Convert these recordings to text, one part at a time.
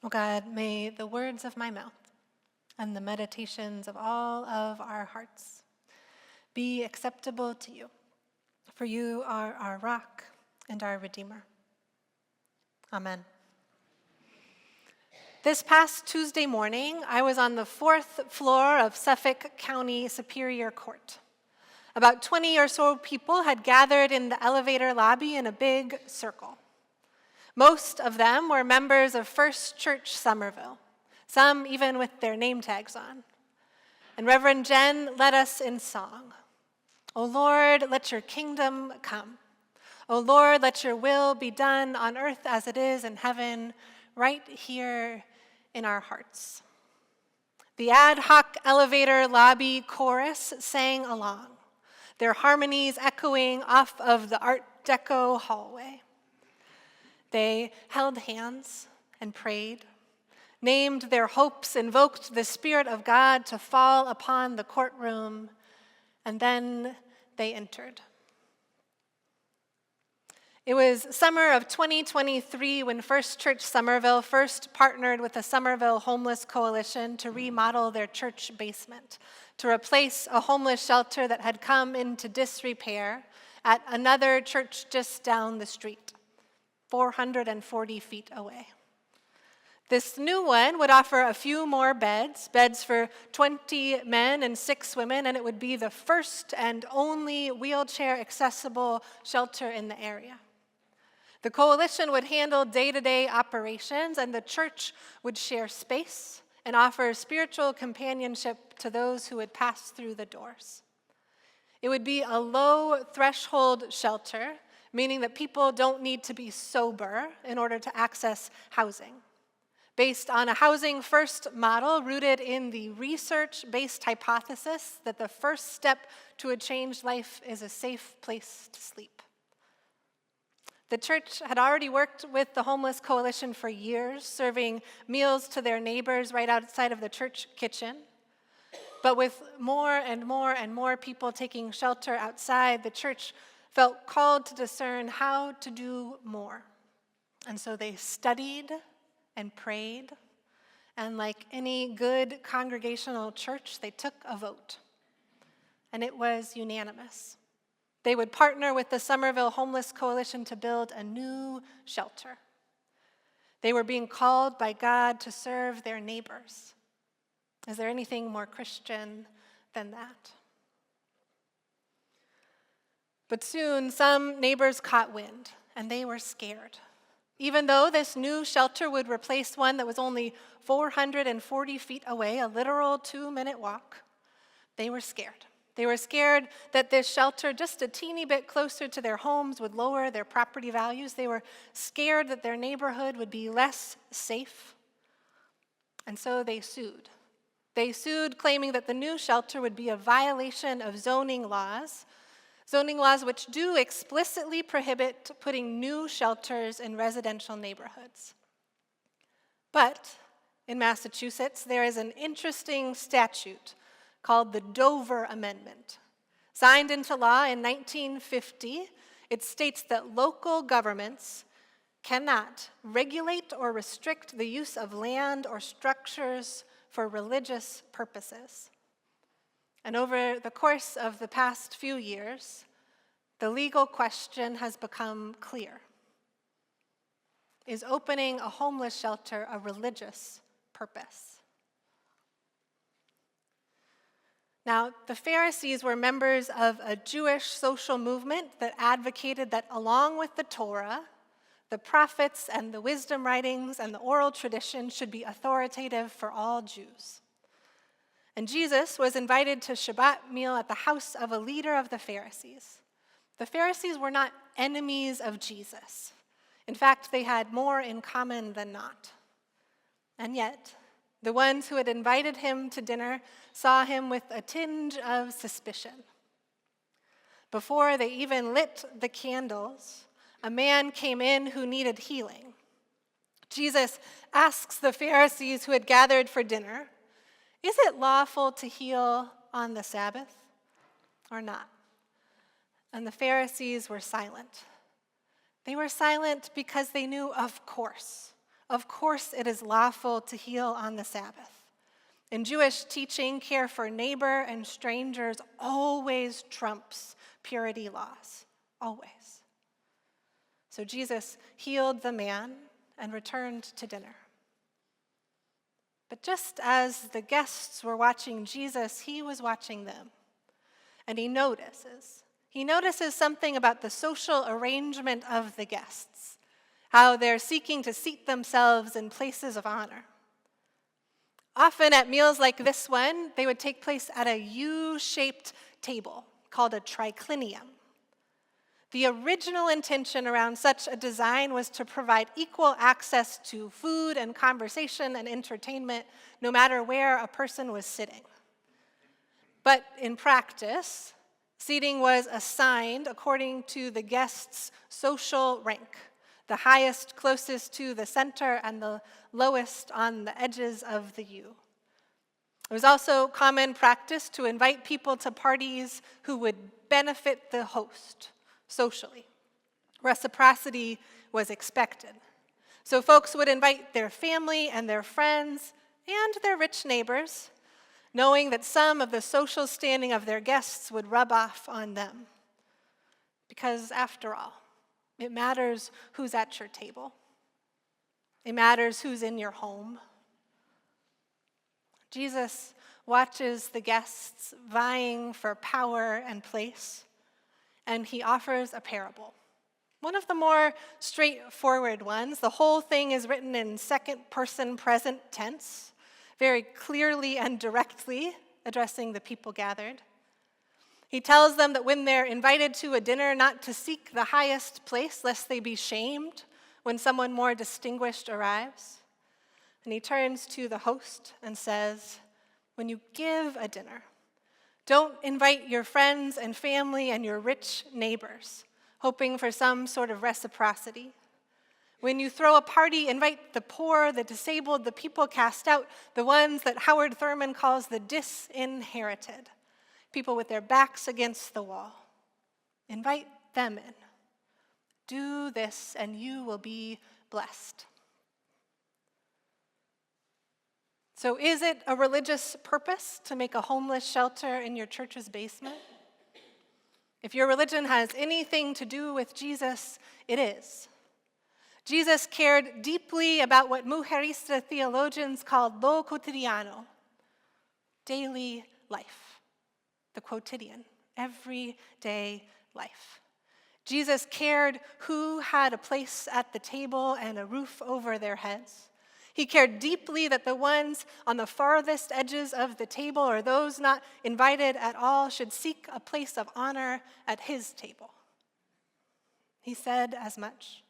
O God, may the words of my mouth and the meditations of all of our hearts be acceptable to you, for you are our rock and our Redeemer. Amen. This past Tuesday morning, I was on the 4th floor of Suffolk County Superior Court. About 20 or so people had gathered in the elevator lobby in a big circle. Most of them were members of First Church Somerville, some even with their name tags on. And Reverend Jen led us in song. O Lord, let your kingdom come. O Lord, let your will be done on earth as it is in heaven, right here in our hearts. The ad hoc elevator lobby chorus sang along, their harmonies echoing off of the Art Deco hallway. They held hands and prayed, named their hopes, invoked the Spirit of God to fall upon the courtroom, and then they entered. It was summer of 2023 when First Church Somerville first partnered with the Somerville Homeless Coalition to remodel their church basement, to replace a homeless shelter that had come into disrepair at another church just down the street, 440 feet away. This new one would offer a few more beds for 20 men and 6 women, and it would be the first and only wheelchair-accessible shelter in the area. The coalition would handle day-to-day operations, and the church would share space and offer spiritual companionship to those who would pass through the doors. It would be a low-threshold shelter, meaning that people don't need to be sober in order to access housing. Based on a housing-first model rooted in the research-based hypothesis that the first step to a changed life is a safe place to sleep. The church had already worked with the Homeless Coalition for years, serving meals to their neighbors right outside of the church kitchen. But with more and more and more people taking shelter outside, the church felt called to discern how to do more. And so they studied and prayed, and like any good congregational church, they took a vote. And it was unanimous. They would partner with the Somerville Homeless Coalition to build a new shelter. They were being called by God to serve their neighbors. Is there anything more Christian than that? But soon, some neighbors caught wind, and they were scared. Even though this new shelter would replace one that was only 440 feet away, a literal 2-minute walk, they were scared. They were scared that this shelter, just a teeny bit closer to their homes, would lower their property values. They were scared that their neighborhood would be less safe. And so they sued. They sued, claiming that the new shelter would be a violation of zoning laws which do explicitly prohibit putting new shelters in residential neighborhoods. But in Massachusetts, there is an interesting statute called the Dover Amendment. Signed into law in 1950, it states that local governments cannot regulate or restrict the use of land or structures for religious purposes. And over the course of the past few years, the legal question has become clear. Is opening a homeless shelter a religious purpose? Now, the Pharisees were members of a Jewish social movement that advocated that along with the Torah, the prophets and the wisdom writings and the oral tradition should be authoritative for all Jews. And Jesus was invited to Shabbat meal at the house of a leader of the Pharisees. The Pharisees were not enemies of Jesus. In fact, they had more in common than not. And yet, the ones who had invited him to dinner saw him with a tinge of suspicion. Before they even lit the candles, a man came in who needed healing. Jesus asks the Pharisees who had gathered for dinner, "Is it lawful to heal on the Sabbath or not?" And the Pharisees were silent. They were silent because they knew, of course, Of course, it is lawful to heal on the Sabbath. In Jewish teaching, care for neighbor and strangers always trumps purity laws, always. So Jesus healed the man and returned to dinner. But just as the guests were watching Jesus, he was watching them. And he notices something about the social arrangement of the guests, how they're seeking to seat themselves in places of honor. Often at meals like this one, they would take place at a U-shaped table called a triclinium. The original intention around such a design was to provide equal access to food and conversation and entertainment, no matter where a person was sitting. But in practice, seating was assigned according to the guest's social rank, the highest closest to the center and the lowest on the edges of the U. It was also common practice to invite people to parties who would benefit the host socially. Reciprocity was expected. So folks would invite their family and their friends and their rich neighbors, knowing that some of the social standing of their guests would rub off on them. Because after all, it matters who's at your table. It matters who's in your home. Jesus watches the guests vying for power and place, and he offers a parable. One of the more straightforward ones. The whole thing is written in second-person present tense, very clearly and directly addressing the people gathered. He tells them that when they're invited to a dinner, not to seek the highest place, lest they be shamed when someone more distinguished arrives. And he turns to the host and says, when you give a dinner, don't invite your friends and family and your rich neighbors, hoping for some sort of reciprocity. When you throw a party, invite the poor, the disabled, the people cast out, the ones that Howard Thurman calls the disinherited, people with their backs against the wall. Invite them in. Do this and you will be blessed. So is it a religious purpose to make a homeless shelter in your church's basement? If your religion has anything to do with Jesus, it is. Jesus cared deeply about what mujerista theologians called lo cotidiano, daily life, the quotidian, everyday life. Jesus cared who had a place at the table and a roof over their heads. He cared deeply that the ones on the farthest edges of the table or those not invited at all should seek a place of honor at his table. He said as much.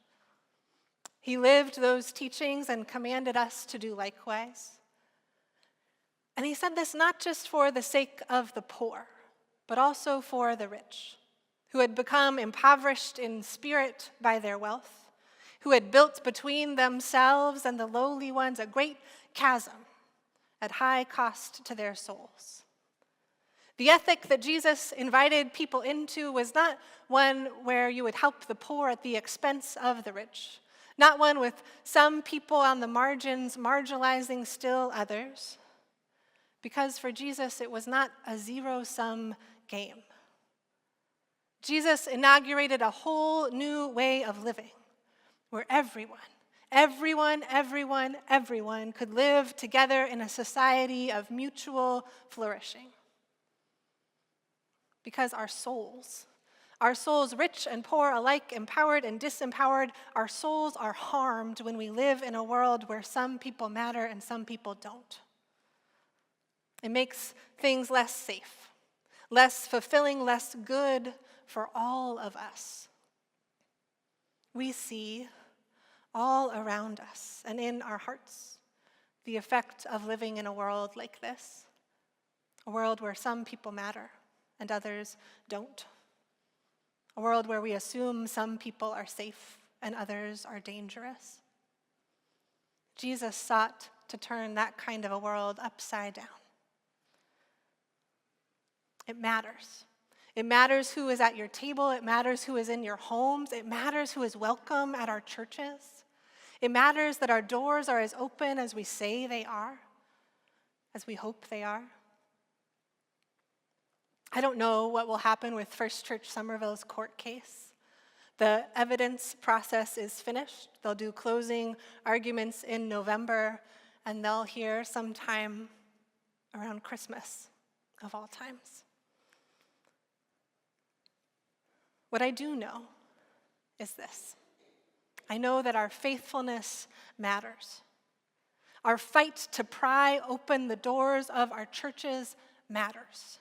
He lived those teachings and commanded us to do likewise. And he said this not just for the sake of the poor, but also for the rich, who had become impoverished in spirit by their wealth, who had built between themselves and the lowly ones a great chasm at high cost to their souls. The ethic that Jesus invited people into was not one where you would help the poor at the expense of the rich, not one with some people on the margins marginalizing still others, because for Jesus it was not a zero-sum game. Jesus inaugurated a whole new way of living where everyone could live together in a society of mutual flourishing. Because our souls, rich and poor alike, empowered and disempowered, our souls are harmed when we live in a world where some people matter and some people don't. It makes things less safe, less fulfilling, less good for all of us. We see all around us and in our hearts the effect of living in a world like this, a world where some people matter and others don't, a world where we assume some people are safe and others are dangerous. Jesus sought to turn that kind of a world upside down. It matters. It matters who is at your table. It matters who is in your homes. It matters who is welcome at our churches. It matters that our doors are as open as we say they are, as we hope they are. I don't know what will happen with First Church Somerville's court case. The evidence process is finished. They'll do closing arguments in November, and they'll hear sometime around Christmas of all times. What I do know is this. I know that our faithfulness matters. Our fight to pry open the doors of our churches matters.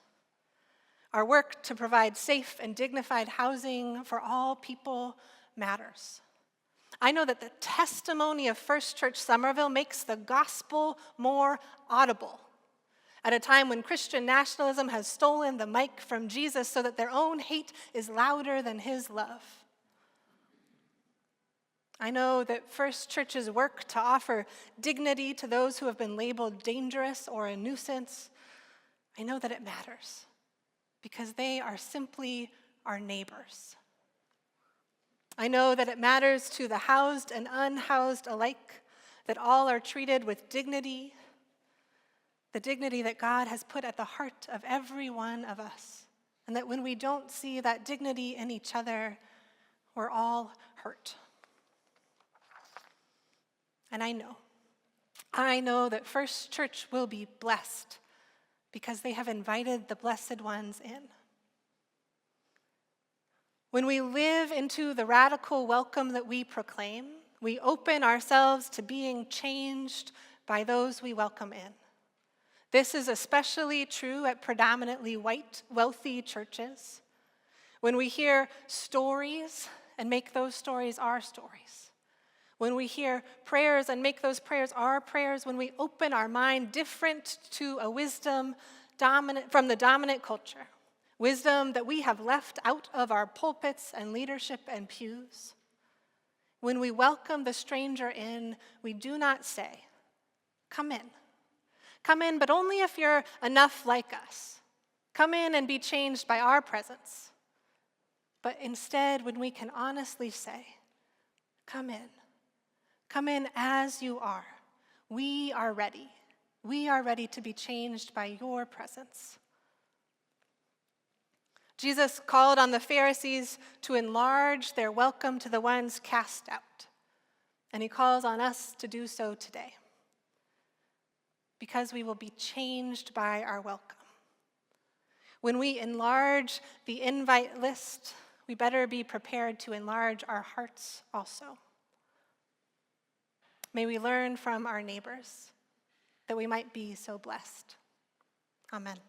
Our work to provide safe and dignified housing for all people matters. I know that the testimony of First Church Somerville makes the gospel more audible at a time when Christian nationalism has stolen the mic from Jesus so that their own hate is louder than his love. I know that First Church's work to offer dignity to those who have been labeled dangerous or a nuisance, I know that it matters because they are simply our neighbors. I know that it matters to the housed and unhoused alike that all are treated with dignity, the dignity that God has put at the heart of every one of us, and that when we don't see that dignity in each other, we're all hurt. And I know that First Church will be blessed because they have invited the blessed ones in. When we live into the radical welcome that we proclaim, we open ourselves to being changed by those we welcome in. This is especially true at predominantly white, wealthy churches. When we hear stories and make those stories our stories. When we hear prayers and make those prayers our prayers, when we open our mind different to a wisdom from the dominant culture, wisdom that we have left out of our pulpits and leadership and pews. When we welcome the stranger in, we do not say, "Come in. Come in, but only if you're enough like us. Come in and be changed by our presence." But instead, when we can honestly say, "Come in. Come in as you are. We are ready. We are ready to be changed by your presence." Jesus called on the Pharisees to enlarge their welcome to the ones cast out. And he calls on us to do so today. Because we will be changed by our welcome. When we enlarge the invite list, we better be prepared to enlarge our hearts also. May we learn from our neighbors that we might be so blessed. Amen.